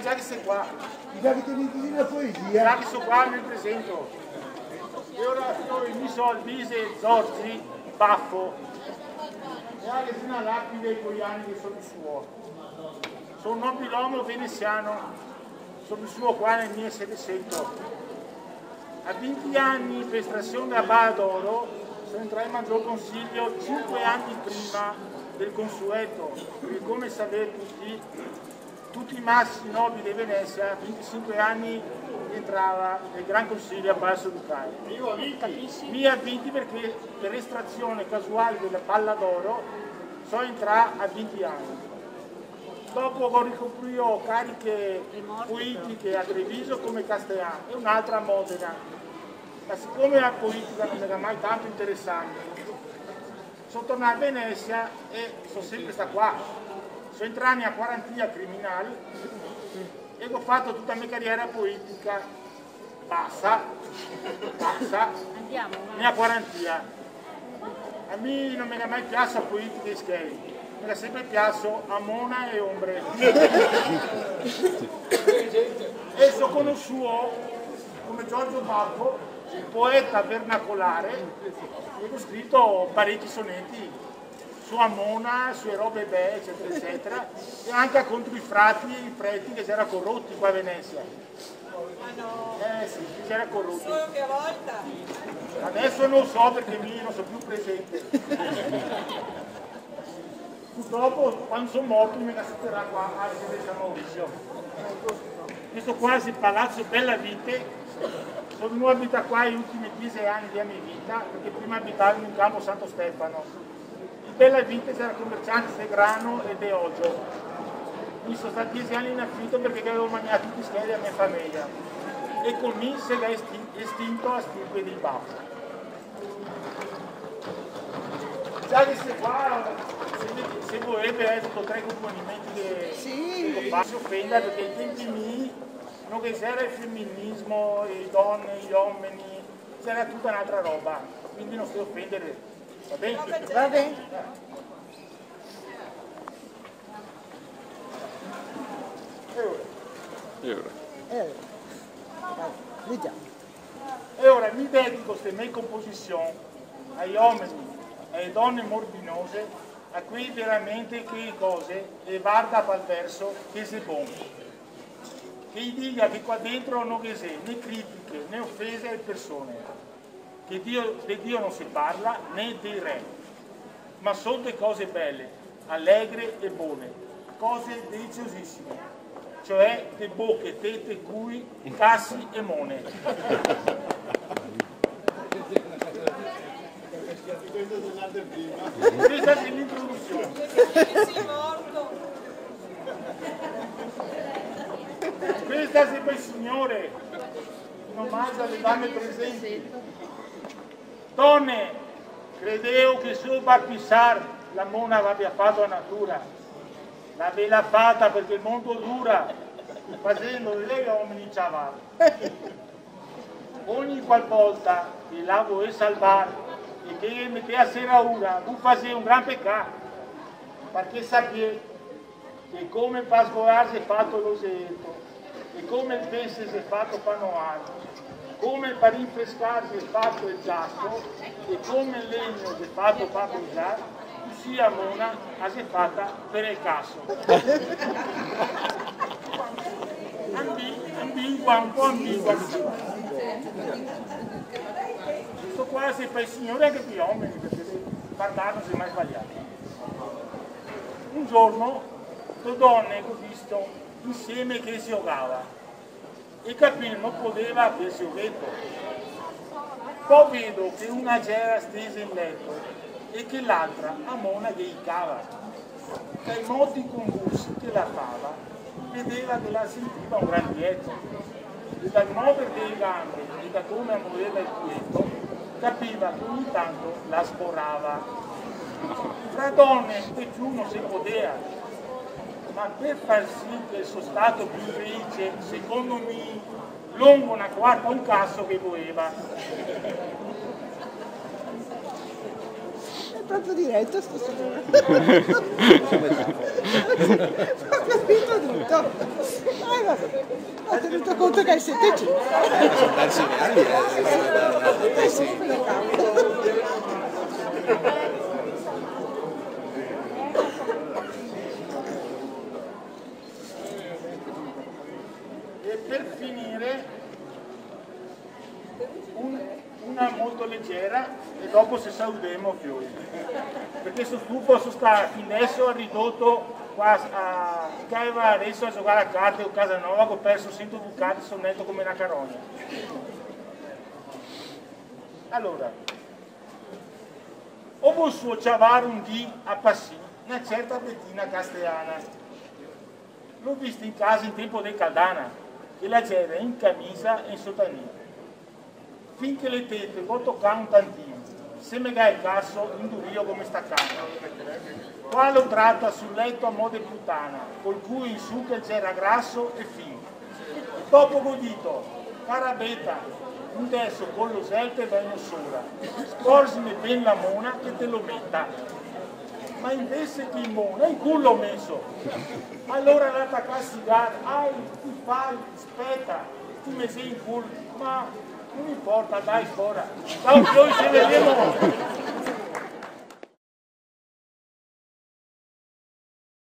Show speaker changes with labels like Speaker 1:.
Speaker 1: già che sei qua.
Speaker 2: Già che ti dici la poesia.
Speaker 1: Già che sono qua mi presento. E ora mi sono il Vise Zorzi, baffo. E anche fino all'Aquile con gli anni che sono suo. Sono un nobilomo veneziano, sono suo qua nel 1700. A 20 anni per estrazione della Bala d'Oro sono entrato in Maggior Consiglio 5 anni prima del consueto, perché come sapete tutti i massi nobili di Venezia a 25 anni entrava nel Gran Consiglio a Palazzo Ducale. Mi ha vinti perché per estrazione casuale della Palla d'Oro sono entrato a 20 anni. Dopo ho ricoperto cariche politiche a Treviso come Castellano e un'altra a Modena. Ma siccome la politica non era mai tanto interessante, sono tornato a Venezia e sono sempre stato qua. Sono entrato a quarantina criminale e ho fatto tutta la mia carriera politica bassa, nella quarantina. A me non mi era mai piaciuta la politica di scheri. Mi era sempre piaciuto Amona e Ombre. E sono conosciuto come Giorgio Babbo, il poeta vernacolare, e ho scritto parecchi sonetti su Amona, sulle robe belle, eccetera, eccetera, e anche contro i frati e i preti che si erano corrotti qua a Venezia. Sì, si era corrotti.
Speaker 3: Solo che volta?
Speaker 1: Adesso non so perché non sono più presente. Purtroppo quando sono morto mi assisterà qua a San Maurizio. Questo qua è il Palazzo Bella Vite. Sono venuto a abitare qua gli ultimi 10 anni della mia vita, perché prima abitavo in campo Santo Stefano. Il Bella Vite era commerciante di grano e di olio. Mi sono stati 10 anni in affitto perché avevo mangiato tutti i schedi della mia famiglia. E con me si è estinto a stirpe del baffo. Già che sei qua, se vorrebbe tutto tre componimenti che lo si offenda, perché ai tempi miei non che c'era il femminismo, le donne, gli uomini, c'era tutta un'altra roba, quindi non si offendere, va bene?
Speaker 3: Va bene.
Speaker 1: E ora mi dedico queste mie composizioni agli uomini, alle donne morbinose, a cui veramente che cose e guarda per il verso che sia buono. Che gli dica che qua dentro non c'è né critiche né offese alle persone, che di Dio non si parla né dei re, ma sono delle cose belle, allegre e buone, cose deliziosissime, cioè de bocche, tette, cui, cassi e mone. Questa è l'introduzione.
Speaker 3: Sei morto.
Speaker 1: Questa è per il Signore, in omaggio alle donne presenti. Donne, credevo che su Barpissar la mona abbia fatto la natura, l'aveva fatta perché il mondo dura, facendo lei uomini ciavar. Ogni qualvolta che la vuoi salvare e che mette a sera ora, tu fai un gran peccato, perché sapete che come per sgolarsi è fatto l'osetto, e come il pesce si è fatto panoare, come per rinfrescarsi è fatto il giasto, e come il legno si è fatto per bruciare, così a Mona si è fatta per il caso. Ambigua, un po' ambigua. Questo qua si fa il Signore anche per gli uomini, perché parlare non si è mai sbagliato. Un giorno, due donne ho visto insieme che si giocava e capire non poteva aversi giocato. Poi vedo che una c'era stesa in letto e che l'altra a Mona gli cava. Dai moti convulsi che la fava, vedeva che la sentiva un gran lieto. E dal muovere delle gambe e da come muoveva il culetto, capiva che ogni tanto la sforava. Fra donne e più non si poteva. Ma per far sì che il suo stato più felice, secondo me, lungo una quarta un cazzo che voleva.
Speaker 4: È proprio diretto sto signore.
Speaker 3: capito? Vabbè. Ho tenuto conto che hai 700.
Speaker 4: Sono persi reali,
Speaker 1: E per finire una molto leggera e dopo se saluteremo più, perché sto stupo sono stato fin adesso ha ridotto qua che aveva adesso a giocare a carte o casa nuova che ho perso 100 ducati, sono netto come una carogna. Allora ho voluto ciavare un dì a Passì una certa Bettina Castellana, l'ho vista in casa in tempo del Caldana e la c'era in camicia e in sottania. Finché le tette può toccare un tantino, se mi dai il caso indurio come sta canna. Qua lo tratta sul letto a modo puttana, col cui in su che c'era grasso e fino. Dopo godito, carabeta, un adesso con lo selte vengo sola, sporsimi ben la mona che te lo metta. Ma invece che in mona, in culo ho messo. Allora l'altra a castigare, ti fai, aspetta, ti metti in culo, ma non importa, dai, fuori. Ciao, noi ci vediamo.